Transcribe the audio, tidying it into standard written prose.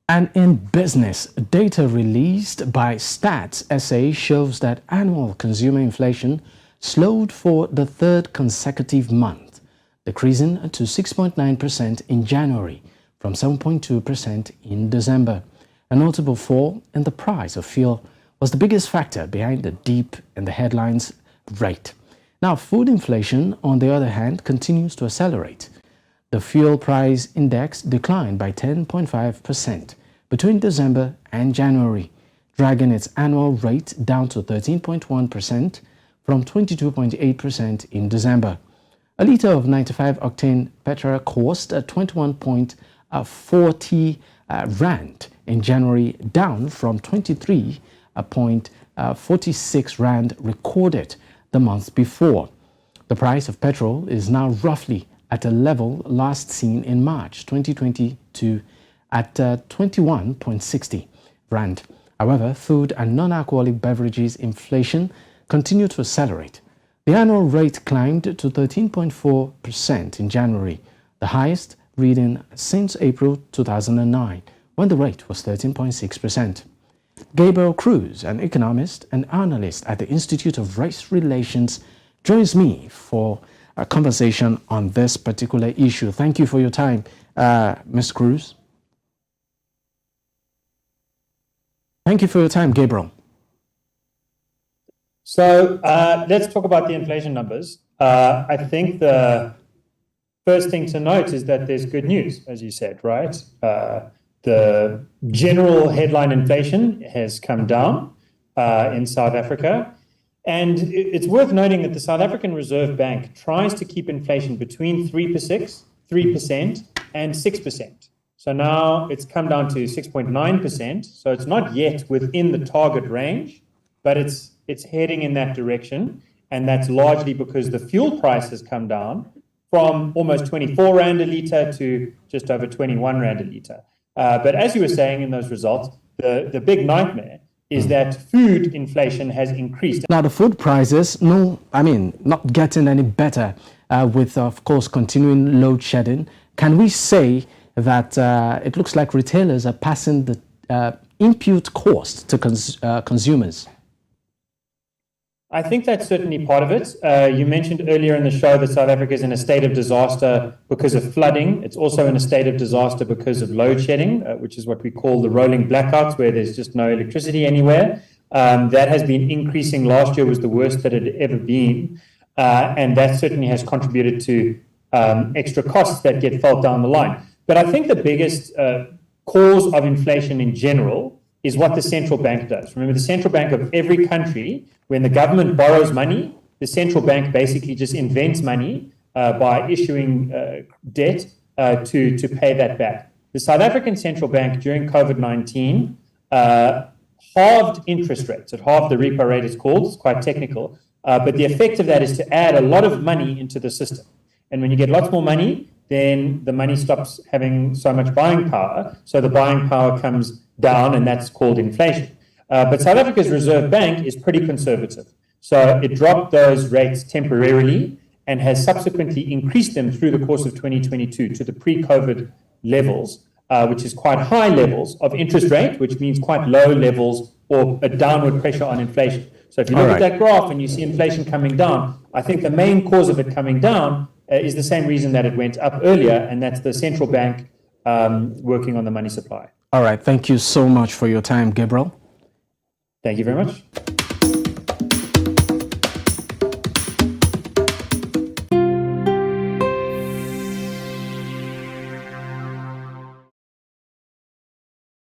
And in business, data released by Stats SA shows that annual consumer inflation slowed for the third consecutive month, decreasing to 6.9% in January from 7.2% in December. A notable fall in the price of fuel was the biggest factor behind the dip in the headlines rate. Now, food inflation, on the other hand, continues to accelerate. The fuel price index declined by 10.5% between December and January, dragging its annual rate down to 13.1% from 22.8% in December. A litre of 95-octane petrol cost 21.40 rand in January, down from 23.46 rand recorded the month before. The price of petrol is now roughly at a level last seen in March 2022 at 21.60 rand. However, food and non-alcoholic beverages inflation continue to accelerate. The annual rate climbed to 13.4% in January, the highest reading since April 2009, when the rate was 13.6%. Gabriel Cruz, an economist and analyst at the Institute of Race Relations, joins me for a conversation on this particular issue. Thank you for your time, Mr. Cruz. Thank you for your time, Gabriel. So let's talk about the inflation numbers. I think the first thing to note is that there's good news, as you said, right? The general headline inflation has come down in South Africa. And it's worth noting that the South African Reserve Bank tries to keep inflation between 3% and 6%. So now it's come down to 6.9%. So it's not yet within the target range, but it's heading in that direction. And that's largely because the fuel price has come down from almost 24 rand a litre to just over 21 rand a litre. But as you were saying in those results, the big nightmare is that food inflation has increased. Now, the food prices, not getting any better with, of course, continuing load shedding. Can we say that it looks like retailers are passing the input cost to consumers? I think that's certainly part of it. You mentioned earlier in the show that South Africa is in a state of disaster because of flooding. It's also in a state of disaster because of load shedding, which is what we call the rolling blackouts, where there's just no electricity anywhere. That has been increasing. Last year was the worst that it had ever been. And that certainly has contributed to extra costs that get felt down the line. But I think the biggest cause of inflation in general is what the central bank does. Remember, the central bank of every country, when the government borrows money, the central bank basically just invents money by issuing debt to pay that back. The South African central bank during COVID-19 halved interest rates. It halved the repo rate, it's called. It's quite technical. But the effect of that is to add a lot of money into the system. And when you get lots more money, then the money stops having so much buying power. So the buying power comes down, and that's called inflation. But South Africa's Reserve Bank is pretty conservative. So it dropped those rates temporarily and has subsequently increased them through the course of 2022 to the pre-COVID levels, which is quite high levels of interest rate, which means quite low levels or a downward pressure on inflation. So if you look at that graph and you see inflation coming down, I think the main cause of it coming down is the same reason that it went up earlier, and that's the central bank working on the money supply. All right. Thank you so much for your time, Gabriel. Thank you very much.